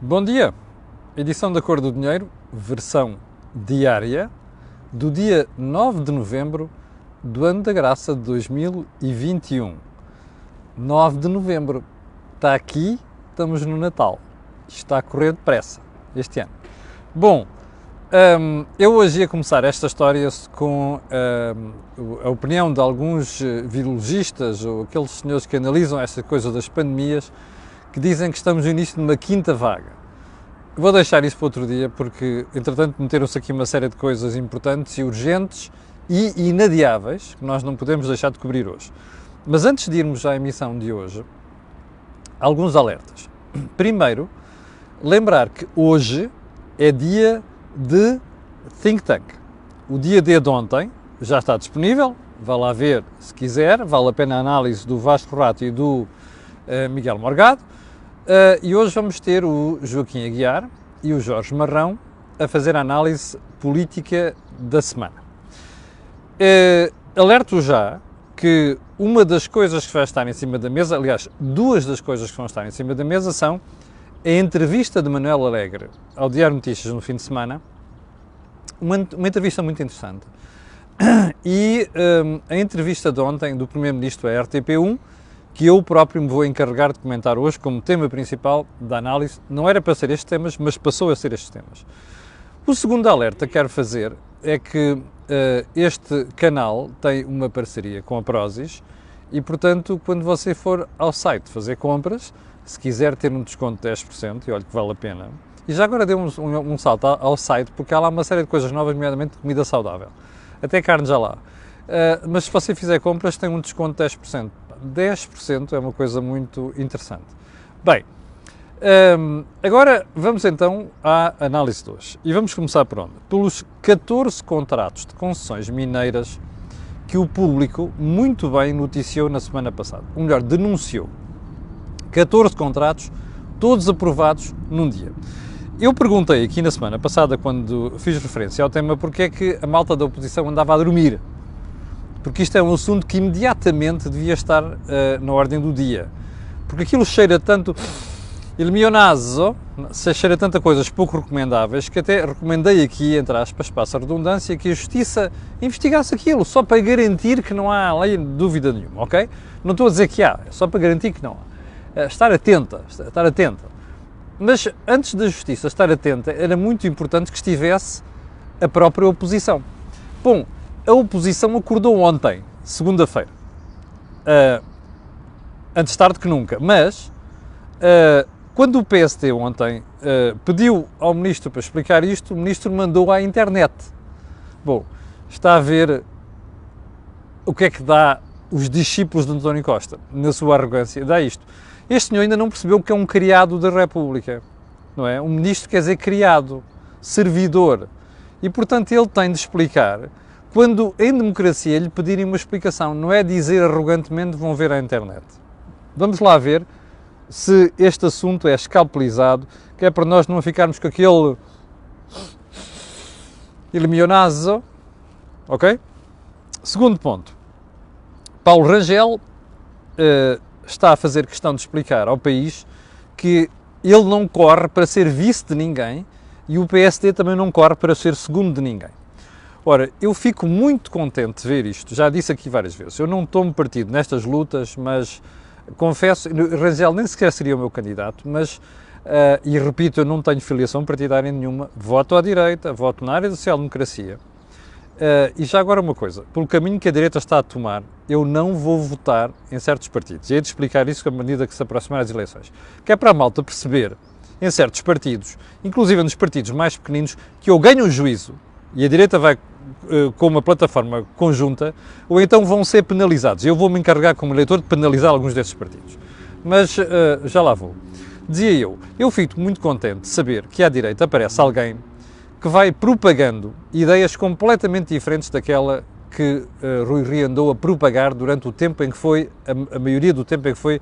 Bom dia! Edição da Cor do Dinheiro, versão diária, do dia 9 de novembro do ano da graça de 2021. 9 de novembro. Está aqui, estamos no Natal. Isto está a correr depressa este ano. Bom, eu hoje ia começar esta história com a opinião de alguns virologistas ou aqueles senhores que analisam esta coisa das pandemias, que dizem que estamos no início de uma quinta vaga. Vou deixar isso para outro dia porque, entretanto, meteram-se aqui uma série de coisas importantes e urgentes e inadiáveis que nós não podemos deixar de cobrir hoje. Mas antes de irmos à emissão de hoje, alguns alertas. Primeiro, lembrar que hoje é dia de Think Tank. O dia D de ontem já está disponível, vá lá ver se quiser, vale a pena a análise do Vasco Rato e do Miguel Morgado. E hoje vamos ter o Joaquim Aguiar e o Jorge Marrão a fazer a análise política da semana. Alerto já que uma das coisas que vai estar em cima da mesa, aliás, duas das coisas que vão estar em cima da mesa são a entrevista de Manuel Alegre ao Diário Notícias no fim de semana, uma entrevista muito interessante, e a entrevista de ontem do Primeiro-Ministro à RTP1, que eu próprio me vou encarregar de comentar hoje como tema principal da análise. Não era para ser estes temas, mas passou a ser estes temas. O segundo alerta que quero fazer é que este canal tem uma parceria com a Prozis e, portanto, quando você for ao site fazer compras, se quiser ter um desconto de 10%, e olha que vale a pena, e já agora dê um salto ao site, porque há lá uma série de coisas novas, nomeadamente comida saudável, até carne já lá. Mas se você fizer compras, tem um desconto de 10%. 10% é uma coisa muito interessante. Bem, agora vamos então à análise de hoje. E vamos começar por onde? Pelos 14 contratos de concessões mineiras que o Público muito bem noticiou na semana passada. Ou melhor, denunciou. 14 contratos, todos aprovados num dia. Eu perguntei aqui na semana passada, quando fiz referência ao tema, porque é que a malta da oposição andava a dormir. Porque isto é um assunto que imediatamente devia estar na ordem do dia. Porque aquilo cheira tanto il mio naso, cheira tanta coisas pouco recomendáveis, que até recomendei aqui, entre aspas, passa a redundância, que a Justiça investigasse aquilo, só para garantir que não há lei dúvida nenhuma, ok? Não estou a dizer que há, é só para garantir que não há. Estar atenta. Mas antes da Justiça estar atenta, era muito importante que estivesse a própria oposição. Bom, a oposição acordou ontem, segunda-feira, antes tarde que nunca, mas quando o PSD ontem pediu ao Ministro para explicar isto, o Ministro mandou à internet. Bom, está a ver o que é que dá os discípulos de António Costa, na sua arrogância, dá isto. Este senhor ainda não percebeu que é um criado da República, não é? Um Ministro quer dizer criado, servidor, e portanto ele tem de explicar. Quando em democracia lhe pedirem uma explicação, não é dizer arrogantemente vão ver à internet. Vamos lá ver se este assunto é escalpelizado, que é para nós não ficarmos com aquele il mio naso, ok? Segundo ponto, Paulo Rangel está a fazer questão de explicar ao país que ele não corre para ser vice de ninguém e o PSD também não corre para ser segundo de ninguém. Ora, eu fico muito contente de ver isto, já disse aqui várias vezes, eu não tomo partido nestas lutas, mas confesso, Rangel nem sequer seria o meu candidato, mas, e repito, eu não tenho filiação partidária nenhuma, voto à direita, voto na área da social-democracia, e já agora uma coisa, pelo caminho que a direita está a tomar, eu não vou votar em certos partidos, e hei de explicar isso à medida que se aproximar as eleições, que é para a malta perceber, em certos partidos, inclusive nos partidos mais pequeninos, que ou ganham juízo, e a direita vai com uma plataforma conjunta, ou então vão ser penalizados. Eu vou-me encarregar como eleitor de penalizar alguns desses partidos. Mas já lá vou. Dizia eu fico muito contente de saber que à direita aparece alguém que vai propagando ideias completamente diferentes daquela que Rui Rio andou a propagar durante o tempo em que foi, a maioria do tempo em que foi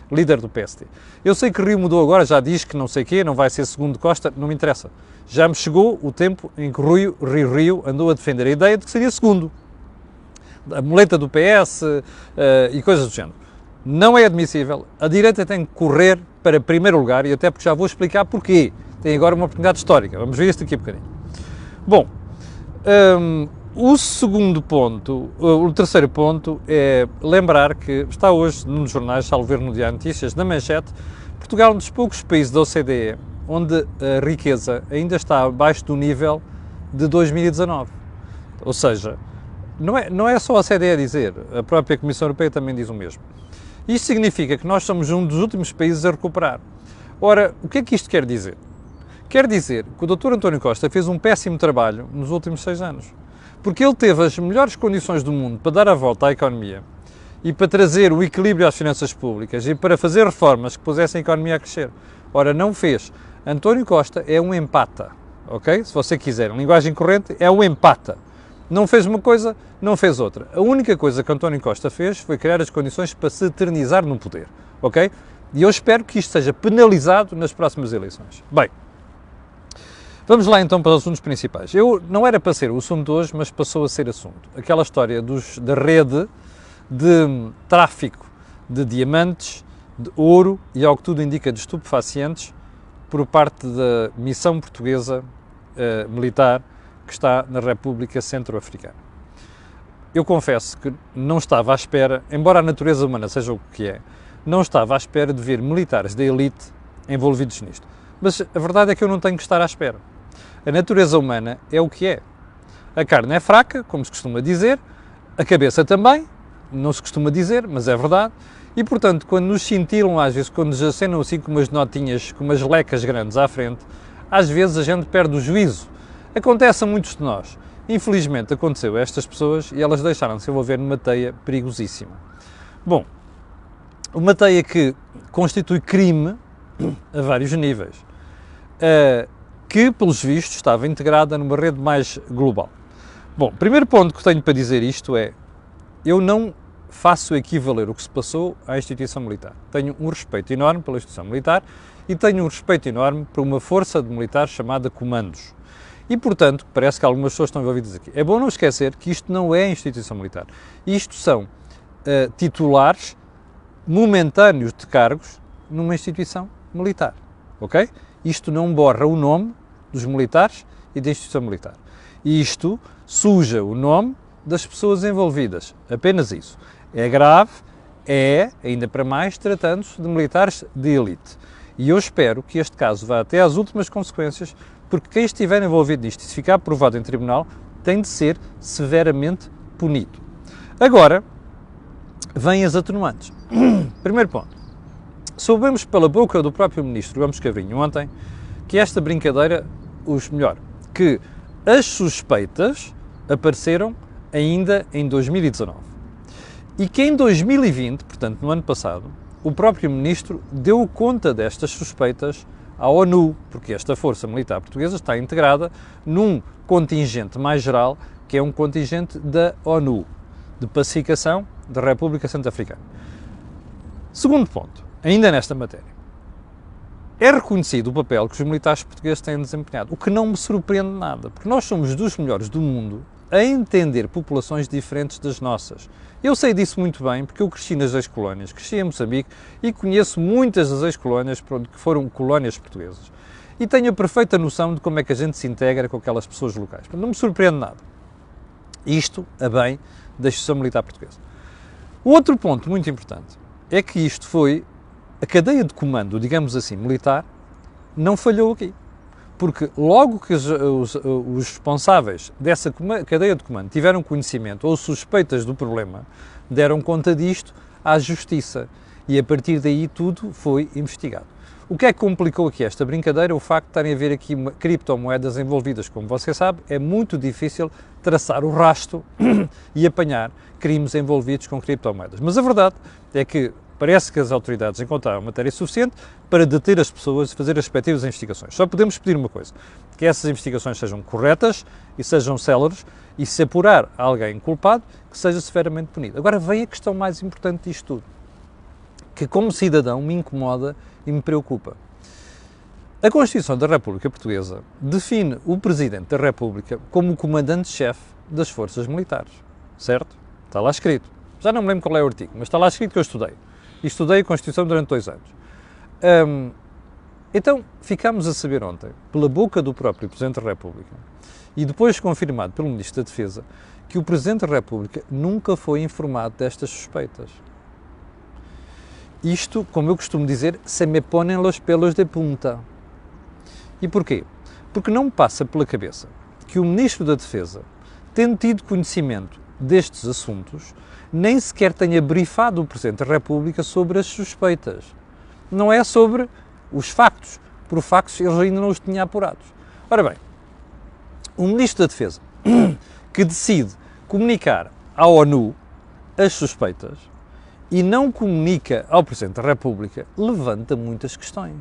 líder do PSD. Eu sei que Rio mudou agora, já diz que não sei o quê, não vai ser segundo Costa, não me interessa. Já me chegou o tempo em que Rio andou a defender a ideia de que seria segundo. A muleta do PS e coisas do género. Não é admissível. A direita tem que correr para primeiro lugar, e até porque já vou explicar porquê. Tem agora uma oportunidade histórica. Vamos ver isto daqui a bocadinho. Bom, o segundo ponto, o terceiro ponto é lembrar que está hoje nos jornais, salvo ver no Diário de Notícias, na manchete, Portugal é um dos poucos países da OCDE onde a riqueza ainda está abaixo do nível de 2019. Ou seja, não é só a OCDE a dizer, a própria Comissão Europeia também diz o mesmo. Isto significa que nós somos um dos últimos países a recuperar. Ora, o que é que isto quer dizer? Quer dizer que o Dr. António Costa fez um péssimo trabalho nos últimos 6 anos. Porque ele teve as melhores condições do mundo para dar a volta à economia e para trazer o equilíbrio às finanças públicas e para fazer reformas que pusessem a economia a crescer. Ora, não fez. António Costa é um empata, ok? Se você quiser, em linguagem corrente, é um empata. Não fez uma coisa, não fez outra. A única coisa que António Costa fez foi criar as condições para se eternizar no poder, ok? E eu espero que isto seja penalizado nas próximas eleições. Bem, vamos lá então para os assuntos principais. Não era para ser o assunto de hoje, mas passou a ser assunto. Aquela história da rede de tráfico de diamantes, de ouro e, ao que tudo indica, de estupefacientes por parte da missão portuguesa militar que está na República Centro-Africana. Eu confesso que não estava à espera, embora a natureza humana seja o que é, não estava à espera de ver militares da elite envolvidos nisto. Mas a verdade é que eu não tenho que estar à espera. A natureza humana é o que é. A carne é fraca, como se costuma dizer, a cabeça também, não se costuma dizer, mas é verdade, e portanto, quando nos cintilam, às vezes, quando nos acenam assim com umas notinhas, com umas lecas grandes à frente, às vezes a gente perde o juízo. Acontece a muitos de nós. Infelizmente aconteceu a estas pessoas e elas deixaram-se envolver numa teia perigosíssima. Bom, uma teia que constitui crime a vários níveis, que, pelos vistos, estava integrada numa rede mais global. Bom, primeiro ponto que tenho para dizer isto é, eu não faço equivaler o que se passou à instituição militar. Tenho um respeito enorme pela instituição militar e tenho um respeito enorme por uma força de militares chamada comandos. E, portanto, parece que algumas pessoas estão envolvidas aqui. É bom não esquecer que isto não é instituição militar. Isto são titulares momentâneos de cargos numa instituição militar, ok? Isto não borra o nome dos militares e da instituição militar. Isto suja o nome das pessoas envolvidas, apenas isso. É grave, ainda para mais, tratando-se de militares de elite. E eu espero que este caso vá até às últimas consequências, porque quem estiver envolvido nisto e se ficar provado em tribunal, tem de ser severamente punido. Agora, vêm as atenuantes. Primeiro ponto. Soubemos pela boca do próprio Ministro Gomes Cavrinho ontem que esta brincadeira, que as suspeitas apareceram ainda em 2019 e que em 2020, portanto no ano passado, o próprio Ministro deu conta destas suspeitas à ONU, porque esta Força Militar Portuguesa está integrada num contingente mais geral, que é um contingente da ONU, de pacificação da República Centro-Africana. Segundo ponto, ainda nesta matéria, é reconhecido o papel que os militares portugueses têm desempenhado, o que não me surpreende nada, porque nós somos dos melhores do mundo a entender populações diferentes das nossas. Eu sei disso muito bem, porque eu cresci nas ex-colónias, cresci em Moçambique e conheço muitas das ex-colónias que foram colónias portuguesas. E tenho a perfeita noção de como é que a gente se integra com aquelas pessoas locais. Portanto, não me surpreende nada. Isto a bem da instituição militar portuguesa. O outro ponto muito importante é que isto foi a cadeia de comando, digamos assim, militar, não falhou aqui. Porque logo que os responsáveis dessa cadeia de comando tiveram conhecimento ou suspeitas do problema, deram conta disto à Justiça e a partir daí tudo foi investigado. O que é que complicou aqui esta brincadeira? O facto de estarem a haver aqui criptomoedas envolvidas. Como você sabe, é muito difícil traçar o rastro e apanhar crimes envolvidos com criptomoedas. Mas a verdade é que parece que as autoridades encontraram matéria suficiente para deter as pessoas e fazer as respectivas investigações. Só podemos pedir uma coisa, que essas investigações sejam corretas e sejam céleres e se apurar alguém culpado, que seja severamente punido. Agora vem a questão mais importante disto tudo, que como cidadão me incomoda e me preocupa. A Constituição da República Portuguesa define o Presidente da República como o comandante-chefe das forças militares, certo? Está lá escrito. Já não me lembro qual é o artigo, mas está lá escrito que eu estudei. E estudei a Constituição durante 2 anos. Então, ficámos a saber ontem, pela boca do próprio Presidente da República, e depois confirmado pelo Ministro da Defesa, que o Presidente da República nunca foi informado destas suspeitas. Isto, como eu costumo dizer, se me ponem los pelos de punta. E porquê? Porque não me passa pela cabeça que o Ministro da Defesa, tendo tido conhecimento destes assuntos, nem sequer tenha brifado o Presidente da República sobre as suspeitas. Não é sobre os factos. Por factos, eles ainda não os tinham apurados. Ora bem, o Ministro da Defesa, que decide comunicar à ONU as suspeitas e não comunica ao Presidente da República, levanta muitas questões.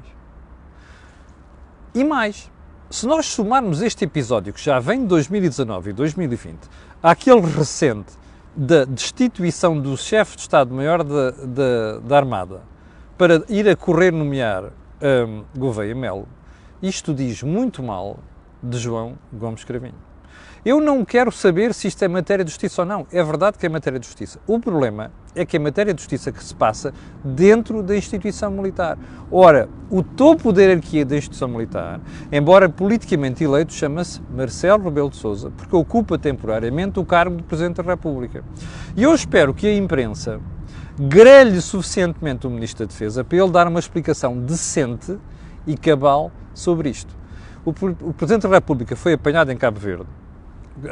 E mais, se nós somarmos este episódio, que já vem de 2019 e 2020, àquele recente da destituição do chefe de Estado-Maior da Armada para ir a correr nomear Gouveia Melo, isto diz muito mal de João Gomes Cravinho. Eu não quero saber se isto é matéria de justiça ou não. É verdade que é matéria de justiça. O problema é que é matéria de justiça que se passa dentro da instituição militar. Ora, o topo da hierarquia da instituição militar, embora politicamente eleito, chama-se Marcelo Rebelo de Sousa, porque ocupa temporariamente o cargo de Presidente da República. E eu espero que a imprensa grelhe suficientemente o Ministro da Defesa para ele dar uma explicação decente e cabal sobre isto. O Presidente da República foi apanhado em Cabo Verde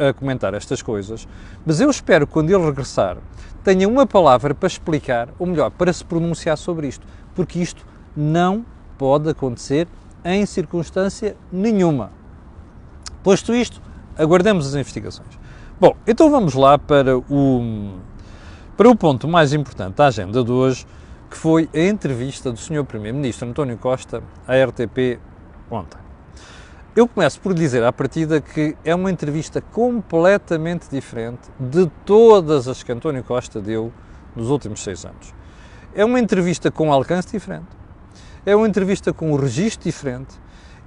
a comentar estas coisas, mas eu espero que quando ele regressar tenha uma palavra para explicar, ou melhor, para se pronunciar sobre isto, porque isto não pode acontecer em circunstância nenhuma. Posto isto, aguardemos as investigações. Bom, então vamos lá para o ponto mais importante da agenda de hoje, que foi a entrevista do Sr. Primeiro-Ministro António Costa à RTP ontem. Eu começo por dizer à partida que é uma entrevista completamente diferente de todas as que António Costa deu nos últimos 6 anos. É uma entrevista com um alcance diferente, é uma entrevista com um registro diferente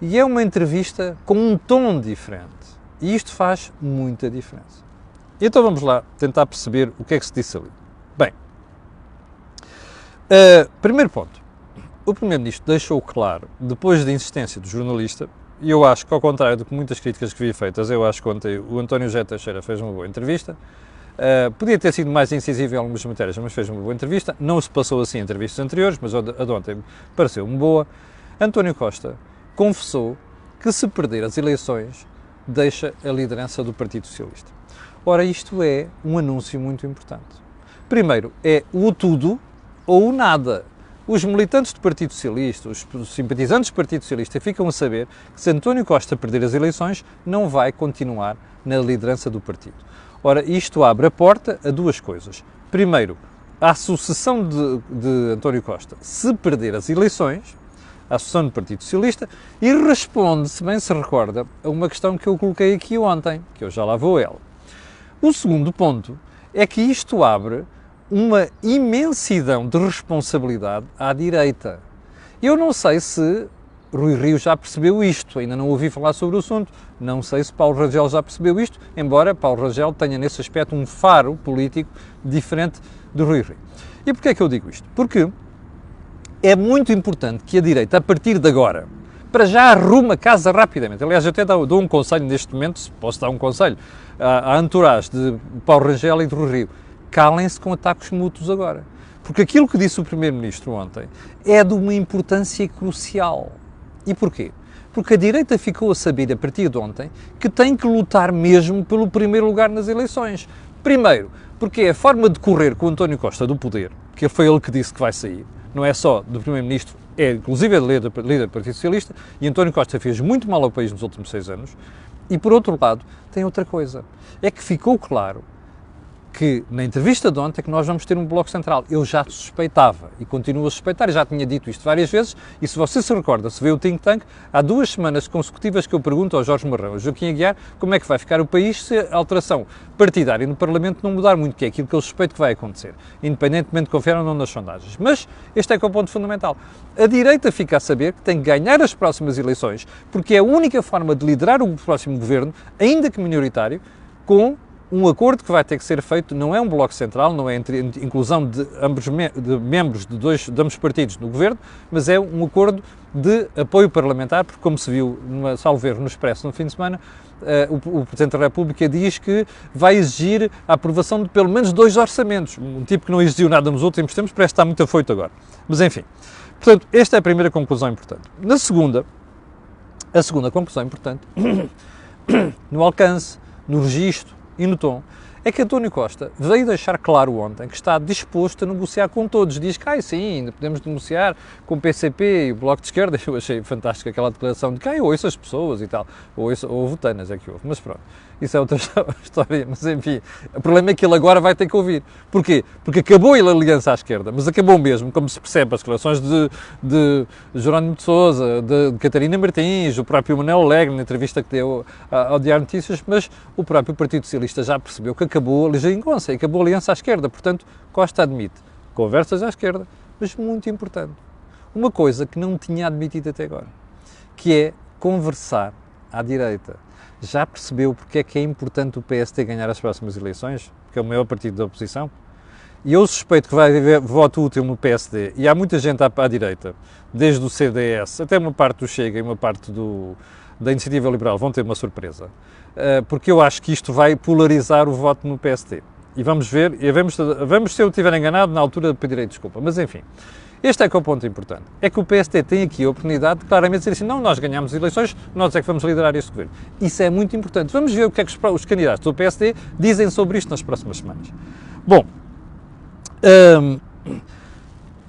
e é uma entrevista com um tom diferente. E isto faz muita diferença. Então vamos lá tentar perceber o que é que se disse ali. Bem, primeiro ponto. O Primeiro-Ministro deixou claro, depois da insistência do jornalista, e eu acho que, ao contrário do que muitas críticas que vi feitas, eu acho que ontem o António José Teixeira fez uma boa entrevista. Podia ter sido mais incisivo em algumas matérias, mas fez uma boa entrevista. Não se passou assim em entrevistas anteriores, mas a de ontem pareceu-me boa. António Costa confessou que, se perder as eleições, deixa a liderança do Partido Socialista. Ora, isto é um anúncio muito importante. Primeiro, é o tudo ou o nada. Os militantes do Partido Socialista, os simpatizantes do Partido Socialista ficam a saber que, se António Costa perder as eleições, não vai continuar na liderança do partido. Ora, isto abre a porta a duas coisas. Primeiro, a sucessão de António Costa, se perder as eleições, a sucessão do Partido Socialista, e responde, se bem se recorda, a uma questão que eu coloquei aqui ontem, que eu já lá vou a ela. O segundo ponto é que isto abre uma imensidão de responsabilidade à direita. Eu não sei se Rui Rio já percebeu isto, ainda não ouvi falar sobre o assunto, não sei se Paulo Rangel já percebeu isto, embora Paulo Rangel tenha nesse aspecto um faro político diferente do Rui Rio. E porquê é que eu digo isto? Porque é muito importante que a direita, a partir de agora, para já arruma a casa rapidamente. Aliás, eu até dou um conselho neste momento, se posso dar um conselho, à entourage de Paulo Rangel e de Rui Rio. Calem-se com ataques mútuos agora. Porque aquilo que disse o Primeiro-Ministro ontem é de uma importância crucial. E porquê? Porque a direita ficou a saber, a partir de ontem, que tem que lutar mesmo pelo primeiro lugar nas eleições. Primeiro, porque é a forma de correr com o António Costa do poder, que foi ele que disse que vai sair, não é só do Primeiro-Ministro, é inclusive é líder do Partido Socialista, e António Costa fez muito mal ao país nos últimos 6 anos. E, por outro lado, tem outra coisa. É que ficou claro que, na entrevista de ontem, que nós vamos ter um Bloco Central. Eu já suspeitava e continuo a suspeitar, já tinha dito isto várias vezes, e se você se recorda, se vê o Think Tank, há 2 semanas consecutivas que eu pergunto ao Jorge Marrão, ao Joaquim Aguiar, como é que vai ficar o país se a alteração partidária no Parlamento não mudar muito, que é aquilo que eu suspeito que vai acontecer, independentemente de confiar ou não nas sondagens. Mas este é que é o ponto fundamental. A direita fica a saber que tem que ganhar as próximas eleições, porque é a única forma de liderar o próximo governo, ainda que minoritário, com um acordo que vai ter que ser feito, não é um bloco central, não é entre inclusão de membros de ambos partidos no governo, mas é um acordo de apoio parlamentar, porque como se viu, salvo erro, no Expresso no fim de semana, o Presidente da República diz que vai exigir a aprovação de pelo menos 2 orçamentos, um tipo que não exigiu nada nos últimos tempos, parece estar muito afoito agora. Mas enfim, portanto, esta é a primeira conclusão importante. A segunda conclusão importante, no alcance, no registro e no tom, é que António Costa veio deixar claro ontem que está disposto a negociar com todos. Diz que, sim, ainda podemos negociar com o PCP e o Bloco de Esquerda. Eu achei fantástica aquela declaração de que, eu ouço as pessoas e tal. Ou votanas é que houve. Mas pronto, isso é outra história. Mas enfim, o problema é que ele agora vai ter que ouvir. Porquê? Porque acabou a aliança à esquerda, mas acabou mesmo, como se percebe, as declarações de Jerónimo de Sousa, de Catarina Martins, o próprio Manuel Alegre, na entrevista que deu ao Diário de Notícias, mas o próprio Partido Socialista já percebeu que acabou a geringonça, acabou a aliança à esquerda. Portanto, Costa admite conversas à esquerda, mas muito importante, uma coisa que não tinha admitido até agora, que é conversar à direita. Já percebeu porque é que é importante o PSD ganhar as próximas eleições? Porque é o maior partido da oposição? E eu suspeito que vai haver voto útil no PSD, e há muita gente à direita, desde o CDS, até uma parte do Chega e uma parte da Iniciativa Liberal, vão ter uma surpresa. Porque eu acho que isto vai polarizar o voto no PSD. E vamos ver, e vamos se eu estiver enganado, na altura pedirei desculpa. Mas enfim, este é que é o ponto importante. É que o PSD tem aqui a oportunidade de claramente dizer assim, não, nós ganhamos as eleições, nós é que vamos liderar este governo. Isso é muito importante. Vamos ver o que é que os candidatos do PSD dizem sobre isto nas próximas semanas. Bom,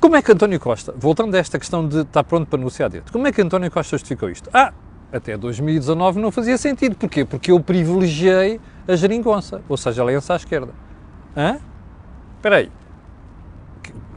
como é que António Costa, voltando a esta questão de estar pronto para negociar direito, como é que António Costa justificou isto? Até 2019 não fazia sentido. Porquê? Porque eu privilegiei a geringonça, ou seja, a aliança à esquerda. Espera aí.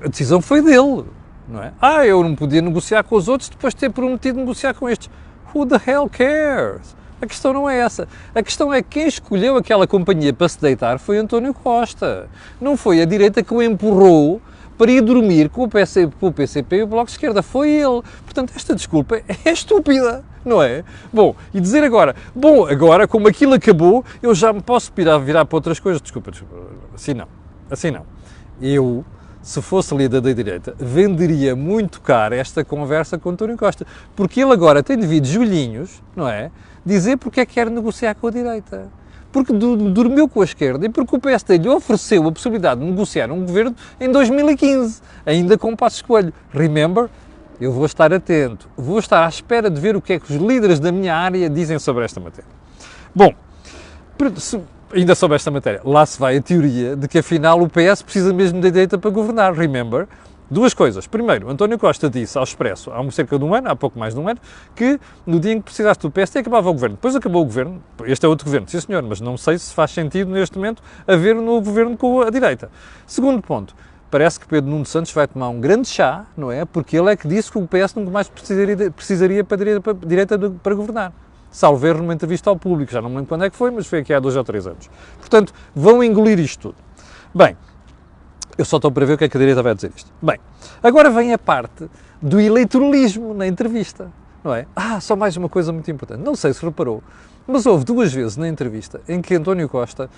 A decisão foi dele, não é? Eu não podia negociar com os outros depois de ter prometido negociar com estes. Who the hell cares? A questão não é essa. A questão é que quem escolheu aquela companhia para se deitar foi António Costa. Não foi a direita que o empurrou para ir dormir com o PCP e o Bloco de Esquerda. Foi ele. Portanto, esta desculpa é estúpida, não é? Bom, e dizer agora, como aquilo acabou, eu já me posso virar para outras coisas. Desculpa. Assim não. Eu, se fosse líder da direita, venderia muito caro esta conversa com António Costa. Porque ele agora tem devido joelhinhos, não é? Dizer porque é que quer negociar com a direita. Porque dormiu com a esquerda e porque o PSD lhe ofereceu a possibilidade de negociar um governo em 2015, ainda com Passos Coelho. Remember? Eu vou estar atento, vou estar à espera de ver o que é que os líderes da minha área dizem sobre esta matéria. Bom, ainda sobre esta matéria, lá se vai a teoria de que afinal o PS precisa mesmo da direita para governar. Remember? Duas coisas. Primeiro, António Costa disse ao Expresso, há cerca de um ano, há pouco mais de um ano, que no dia em que precisasse do PSD acabava o governo. Depois acabou o governo, este é outro governo, sim senhor, mas não sei se faz sentido neste momento haver um novo governo com a direita. Segundo ponto, parece que Pedro Nuno Santos vai tomar um grande chá, não é? Porque ele é que disse que o PS nunca mais precisaria para a direita para governar. Salvo erro numa entrevista ao público, já não me lembro quando é que foi, mas foi aqui há 2 ou 3 anos. Portanto, vão engolir isto tudo. Bem, eu só estou para ver o que é que a direita vai dizer isto. Bem, agora vem a parte do eleitoralismo na entrevista, não é? Só mais uma coisa muito importante. Não sei se reparou, mas houve 2 vezes na entrevista em que António Costa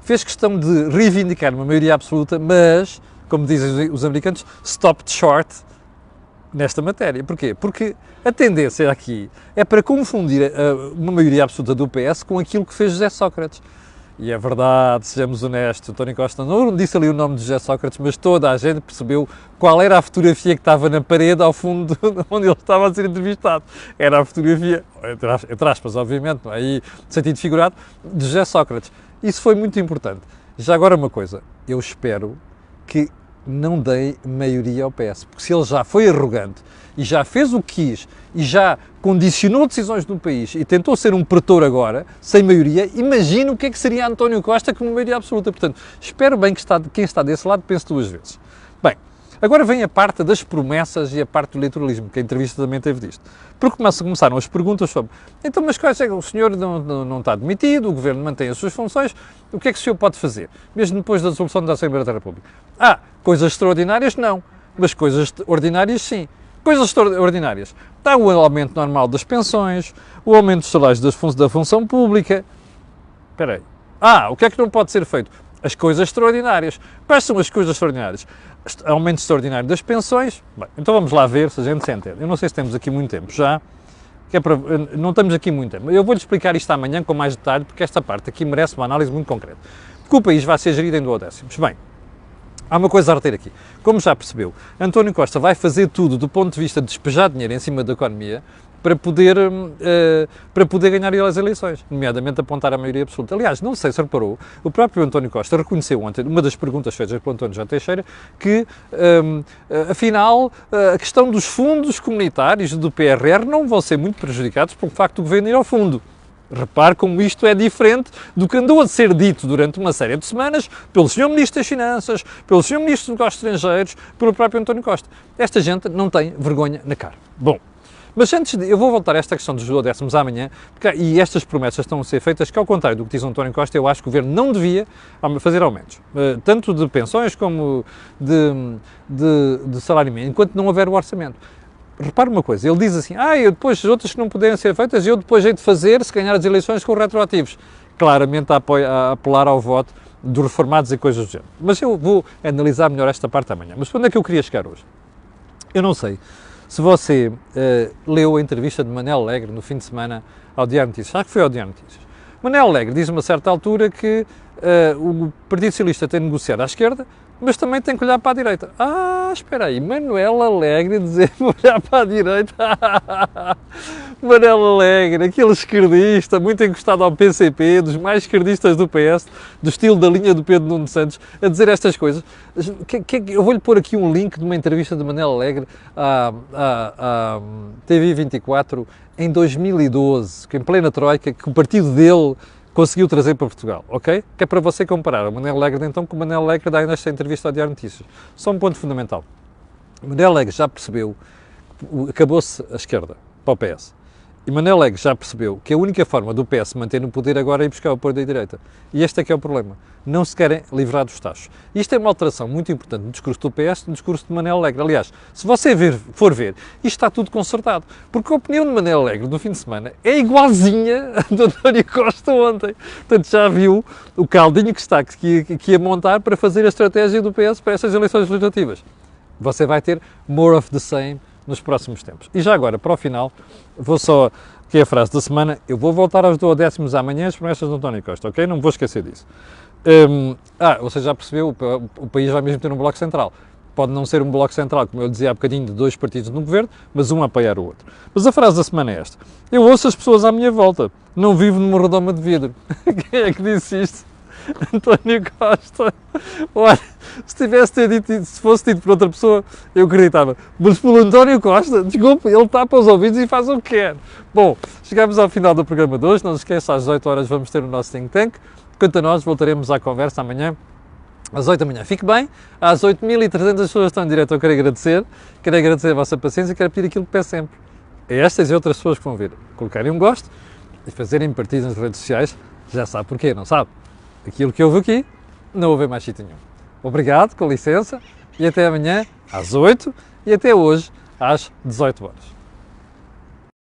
fez questão de reivindicar uma maioria absoluta, mas, como dizem os americanos, stopped short nesta matéria. Porquê? Porque a tendência aqui é para confundir uma maioria absoluta do PS com aquilo que fez José Sócrates. E é verdade, sejamos honestos, António Costa não disse ali o nome de José Sócrates, mas toda a gente percebeu qual era a fotografia que estava na parede ao fundo de onde ele estava a ser entrevistado. Era a fotografia, entre aspas, obviamente, não é? E de sentido figurado, de José Sócrates. Isso foi muito importante. Já agora uma coisa, eu espero que não dei maioria ao PS, porque se ele já foi arrogante e já fez o que quis e já condicionou decisões no país e tentou ser um pretor agora, sem maioria, imagina o que é que seria António Costa com uma maioria absoluta. Portanto, espero bem que quem está desse lado pense 2 vezes. Bem, agora vem a parte das promessas e a parte do eleitoralismo, que a entrevista também teve disto. Porque começaram as perguntas sobre, então, mas quais é que o senhor não está demitido, o governo mantém as suas funções, o que é que o senhor pode fazer, mesmo depois da dissolução da Assembleia da República? Coisas extraordinárias não, mas coisas ordinárias sim. Coisas extraordinárias. Está o aumento normal das pensões, o aumento dos salários da função pública. Espera aí. O que é que não pode ser feito? As coisas extraordinárias. Quais são as coisas extraordinárias? Aumento extraordinário das pensões. Bem, então vamos lá ver se a gente se entende. Eu não sei se temos aqui muito tempo já, não temos aqui muito tempo. Eu vou-lhe explicar isto amanhã com mais detalhe, porque esta parte aqui merece uma análise muito concreta. Porque o país vai ser gerido em duodécimos. Bem, há uma coisa a reter aqui. Como já percebeu, António Costa vai fazer tudo do ponto de vista de despejar dinheiro em cima da economia para poder ganhar as eleições, nomeadamente apontar a maioria absoluta. Aliás, não sei se reparou, o próprio António Costa reconheceu ontem, uma das perguntas feitas pelo António José Teixeira, que, afinal, a questão dos fundos comunitários do PRR não vão ser muito prejudicados pelo facto do governo ir ao fundo. Repare como isto é diferente do que andou a ser dito durante uma série de semanas pelo Sr. Ministro das Finanças, pelo Sr. Ministro dos Negócios Estrangeiros, pelo próprio António Costa. Esta gente não tem vergonha na cara. Bom, mas antes eu vou voltar a esta questão dos duodécimos amanhã, e estas promessas estão a ser feitas que, ao contrário do que diz o António Costa, eu acho que o Governo não devia fazer aumentos, tanto de pensões como de salário mínimo, enquanto não houver o orçamento. Repare uma coisa, ele diz assim, eu depois outras que não puderem ser feitas, eu depois hei de fazer, se ganhar as eleições com retroativos. Claramente a apelar ao voto dos reformados e coisas do género. Mas eu vou analisar melhor esta parte amanhã. Mas onde é que eu queria chegar hoje? Eu não sei se você leu a entrevista de Manel Alegre no fim de semana ao Diário Notícias. Acho que foi ao Diário Notícias. Manel Alegre diz a uma certa altura que o Partido Socialista tem negociado à esquerda, mas também tem que olhar para a direita. Espera aí, Manuel Alegre dizer olhar para a direita. Manuel Alegre, aquele esquerdista, muito encostado ao PCP, dos mais esquerdistas do PS, do estilo da linha do Pedro Nuno Santos, a dizer estas coisas. Eu vou-lhe pôr aqui um link de uma entrevista de Manuel Alegre à TV24 em 2012, que em plena troika, que o partido dele conseguiu trazer para Portugal, ok? Que é para você comparar o Manel Alegre então com o Manel Alegre dá nesta entrevista ao Diário Notícias. Só um ponto fundamental. O Manel Alegre já percebeu que acabou-se a esquerda para o PS. E Manel Alegre já percebeu que a única forma do PS manter no poder agora é ir buscar o apoio da direita. E este é que é o problema. Não se querem livrar dos tachos. Isto é uma alteração muito importante no discurso do PS, no discurso de Manel Alegre. Aliás, se você for ver, isto está tudo consertado. Porque a opinião de Manel Alegre no fim de semana é igualzinha a do António Costa ontem. Portanto, já viu o caldinho que ia montar para fazer a estratégia do PS para estas eleições legislativas. Você vai ter more of the same nos próximos tempos. E já agora, para o final, vou só, que é a frase da semana, eu vou voltar aos duodécimos amanhã, as promessas do António Costa, ok? Não me vou esquecer disso. Você já percebeu, o país vai mesmo ter um bloco central. Pode não ser um bloco central, como eu dizia há bocadinho, de dois partidos no governo, mas um a apoiar o outro. Mas a frase da semana é esta. Eu ouço as pessoas à minha volta, não vivo numa redoma de vidro. Quem é que disse isto? António Costa. Olha, se fosse dito por outra pessoa, eu acreditava. Mas pelo António Costa, desculpe, ele tapa os ouvidos e faz o que quer. Bom, chegamos ao final do programa de hoje. Não se esqueça, às 18 horas vamos ter o nosso Think Tank. Quanto a nós, voltaremos à conversa amanhã, às 8 da manhã. Fique bem, às 8.300 pessoas que estão em direto, eu quero agradecer a vossa paciência e quero pedir aquilo que peço sempre. A estas e outras pessoas que vão ver, colocarem um gosto e fazerem partidas nas redes sociais, já sabe porquê, não sabe? Aquilo que houve aqui, não houve mais sítio nenhum. Obrigado, com licença, e até amanhã às 8 e até hoje às 18 horas.